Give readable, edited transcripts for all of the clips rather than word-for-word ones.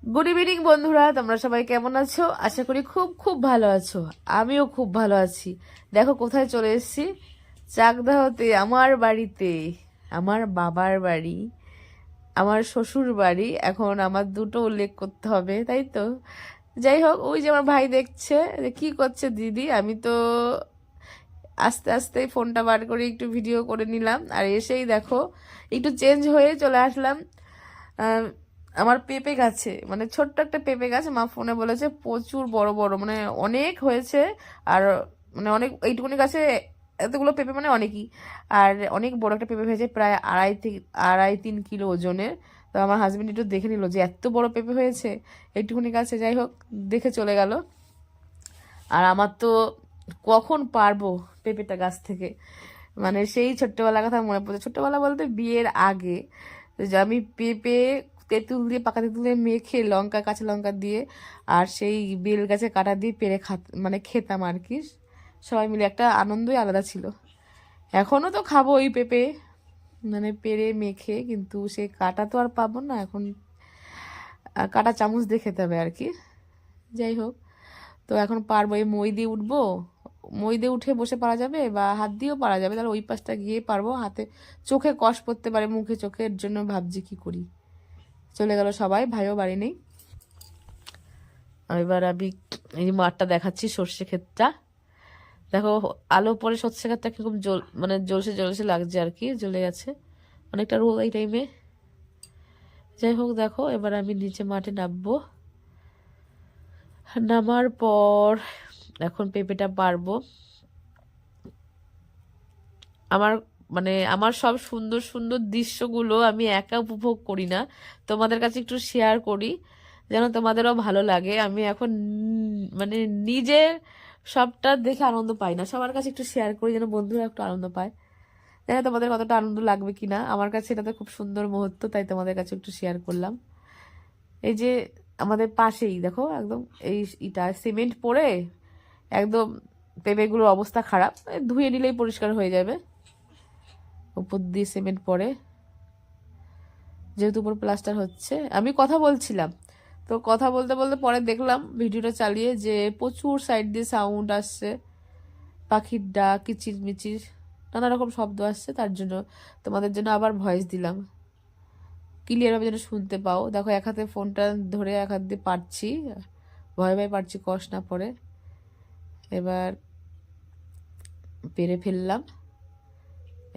Good evening বন্ধুরা, তোমরা সবাই কেমন আছো? আশা করি খুব খুব ভালো আছো। আমিও খুব ভালো আছি। দেখো কোথায় চলে এসেছি, চাকদাহতে, আমার বাড়িতে, আমার বাবার বাড়ি, আমার শ্বশুর বাড়ি। এখন আমার দুটো উল্লেখ করতে হবে, তাই তো। যাই হোক, ওই যে আমার ভাই দেখছে যে কি করছে দিদি, আমি তো আস্তে আস্তে ফোনটা বার করে একটু ভিডিও করে নিলাম। আর এসেই দেখো একটু চেঞ্জ হয়ে চলে আসলাম আহ, আমার পেঁপে গাছে, মানে ছোট্ট একটা পেঁপে গাছ। মা ফোনে বলেছে প্রচুর বড় বড়, মানে অনেক হয়েছে। আর মানে অনেক, এইটুকুনি গাছে এতগুলো পেঁপে মানে অনেকই। আর অনেক বড় একটা পেঁপে হয়েছে, প্রায় 2.5-3 কিলো ওজনের। তো আমার হাজবেন্ড একটু দেখে নিল যে এত বড় পেঁপে হয়েছে এইটুকুনি গাছে। যাই হোক, দেখে চলে গেল। আর আমার তো কখন পারবো পেঁপেটা গাছ থেকে, মানে সেই ছোট্টবেলার কথা মনে পড়ছে। ছোট্টবেলা বলতে বিয়ের আগে, যে আমি পেঁপে তেঁতুল দিয়ে, পাকা তেঁতুল দিয়ে মেখে, লঙ্কা, কাঁচা লঙ্কা দিয়ে, আর সেই বেল গাছে কাটা দিয়ে পেরে মানে খেতাম আর কি। সবাই মিলে একটা আনন্দই আলাদা ছিল। এখনো তো খাবো ওই পেঁপে, মানে পেরে মেখে, কিন্তু সে কাটা তো আর পাবো না এখন। কাটা চামচ দিয়ে খেতে হবে আর কি। যাই হোক, তো এখন পারবো। এই মই দিয়ে উঠবো, মই দিয়ে উঠে বসে পারা যাবে, বা হাত দিয়েও পারা যাবে। তাহলে ওই পাশটা গিয়ে পারবো। হাতে চোখে কষ পড়তে পারে, মুখে চোখের জন্য ভাবছি কি করি। চলে গেল সবাই, ভাইও বাড়ি নেই। আর এবার আমি এই মাঠটা দেখাচ্ছি, সর্ষে ক্ষেতটা দেখো। আলো পরে সর্ষে ক্ষেতটা কিরকম মানে জলসে জলসে লাগছে আর কি, জ্বলে গেছে। অনেকটা রোদ এই টাইমে। যাই হোক, দেখো এবার আমি নিচে মাঠে নামবো। নামার পর এখন পেঁপেটা পারবো। আমার মানে আমার সব সুন্দর সুন্দর দৃশ্যগুলো আমি একা উপভোগ করি না, তোমাদের কাছে একটু শেয়ার করি, যেন তোমাদেরও ভালো লাগে। আমি এখন মানে নিজে সবটা দেখে আনন্দ পাই না, সবার কাছে একটু শেয়ার করি যেন বন্ধুরা একটু আনন্দ পায়। জানি না তোমাদের কতটা আনন্দ লাগবে কিনা, আমার কাছে এটা তো খুব সুন্দর মুহূর্ত, তাই তোমাদের কাছে একটু শেয়ার করলাম। এই যে আমাদের পাশেই দেখো, একদম এই ইটা সিমেন্ট পড়ে একদম পেঁপেগুলোর অবস্থা খারাপ। ধুয়ে নিলেই পরিষ্কার হয়ে যাবে। উপর দিয়ে সিমেন্ট পড়ে, যেহেতু উপর প্লাস্টার হচ্ছে। আমি কথা বলছিলাম, তো কথা বলতে বলতে পরে দেখলাম ভিডিওটা চালিয়ে যে প্রচুর সাইড দিয়ে সাউন্ড আসছে, পাখির ডাক, কিচির মিচির, নানা রকম শব্দ আসছে। তার জন্য তোমাদের জন্য আবার ভয়েস দিলাম, ক্লিয়ারভাবে যেন শুনতে পাও। দেখো এক হাতে ফোনটা ধরে এক হাত দিয়ে পারছি, ভয়ে ভয়ে পারছি, কষ্ট না পড়ে। এবার পেরে ফেললাম।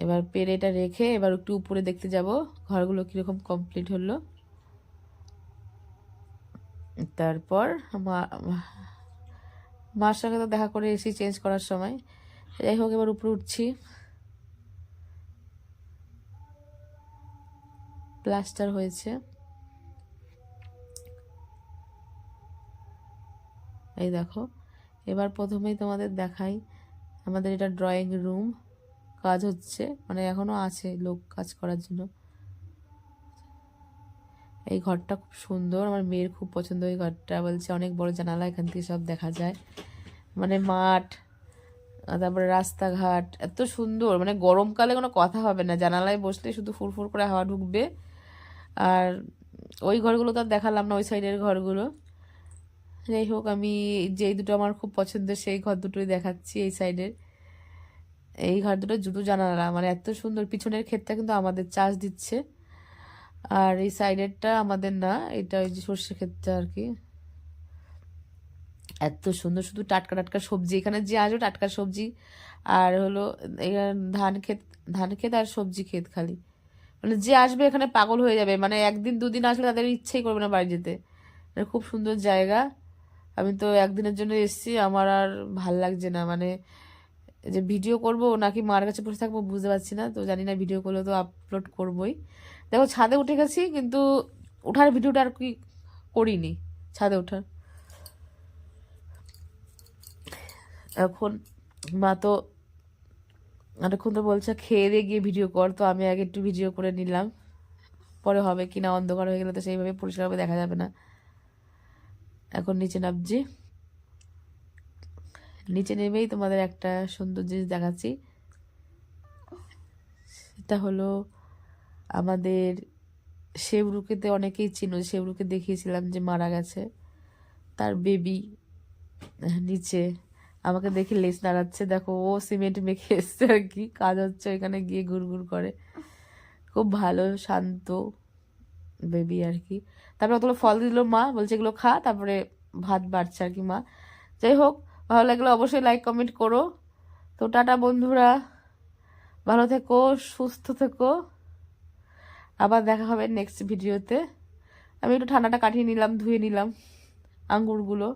এবার পেরেটা রেখে এবার একটু উপরে দেখতে যাব ঘরগুলো কিরকম কমপ্লিট হলো। তারপর মার সঙ্গে তো দেখা করে এসি চেঞ্জ করার সময়। যাই হোক, এবার উপরে উঠছি। প্লাস্টার হয়েছে, এই দেখো। এবার প্রথমেই তোমাদের দেখাই, আমাদের এটা ড্রয়িং রুম, কাজ হচ্ছে, মানে এখনো আছে লোক কাজ করার জন্য। এই ঘরটা খুব সুন্দর, আমার মেয়ের খুব পছন্দ এই ঘরটা, বলছে অনেক বড় জানালা, এখান থেকে সব দেখা যায়, মানে মাঠ, তারপরে রাস্তাঘাট এত সুন্দর। মানে গরমকালে কোনো কথা হবে না, জানালায় বসলে শুধু ফুরফুর করে হাওয়া ঢুকবে। আর ওই ঘরগুলো তো আর দেখালাম না, ওই সাইডের ঘরগুলো। যাই হোক, আমি যেই দুটো আমার খুব পছন্দের সেই ঘর দুটোই দেখাচ্ছি। এই সাইডের এই ঘর দুটো জুতো জানালা, মানে এত সুন্দর। পিছনের ক্ষেতটা কিন্তু আমাদের, চাষ দিচ্ছে। আর এই সাইডেরটা আমাদের না, এটা ওই যে সর্ষে ক্ষেতটা আর কি। এত সুন্দর, শুধু টাটকা টাটকা সবজি, এখানে যে আসবে টাটকা সবজি। আর হলো এখানে ধান ক্ষেত আর সবজি ক্ষেত খালি। মানে যে আসবে এখানে পাগল হয়ে যাবে, মানে একদিন দুদিন আসলে তাদের ইচ্ছেই করবে না বাড়ি যেতে। মানে খুব সুন্দর জায়গা। আমি তো একদিনের জন্য এসেছি, আমার আর ভাল লাগছে না, মানে যে ভিডিও করব নাকি মার কাছে বসে থাকবো বুঝতে পারছি না। তো জানি না, ভিডিও করলে তো আপলোড করবোই। দেখো ছাদে উঠে গেছি, কিন্তু ওঠার ভিডিওটা আর কি করিনি, ছাদে ওঠার। এখন মা তো অনেকক্ষণ তো বলছে খেয়ে দিয়ে গিয়ে ভিডিও কর, তো আমি আগে একটু ভিডিও করে নিলাম, পরে হবে কিনা, অন্ধকার হয়ে গেলে তো সেইভাবে পরিষ্কারভাবে দেখা যাবে না। এখন নিচে নামছি। নিচে নেমেই তোমাদের একটা সুন্দর জিনিস দেখাচ্ছি। এটা হলো আমাদের শেবরুকেতে অনেকেই চিনো, শেবরুকে দেখিয়েছিলাম যে মারা গেছে, তার বেবি নিচে আমাকে দেখে লেজ নাড়াচ্ছে। দেখো ও সিমেন্ট মেখে এসছে আর কি, কাজ হচ্ছে এখানে গিয়ে ঘুরঘুর করে। খুব ভালো শান্ত বেবি আর কি। তারপরে অতগুলো ফল দিল মা, বলছে এগুলো খা, তারপরে ভাত বাড়ছে আর কি মা। যাই হোক, ভালো লাগলে অবশ্যই লাইক কমেন্ট করো। তো টাটা বন্ধুরা, ভালো থেকো, সুস্থ থেকো, আবার দেখা হবে নেক্সট ভিডিওতে। আমি একটু ঠান্ডাটা কাটিয়ে নিলাম, ধুয়ে নিলাম আঙ্গুরগুলো।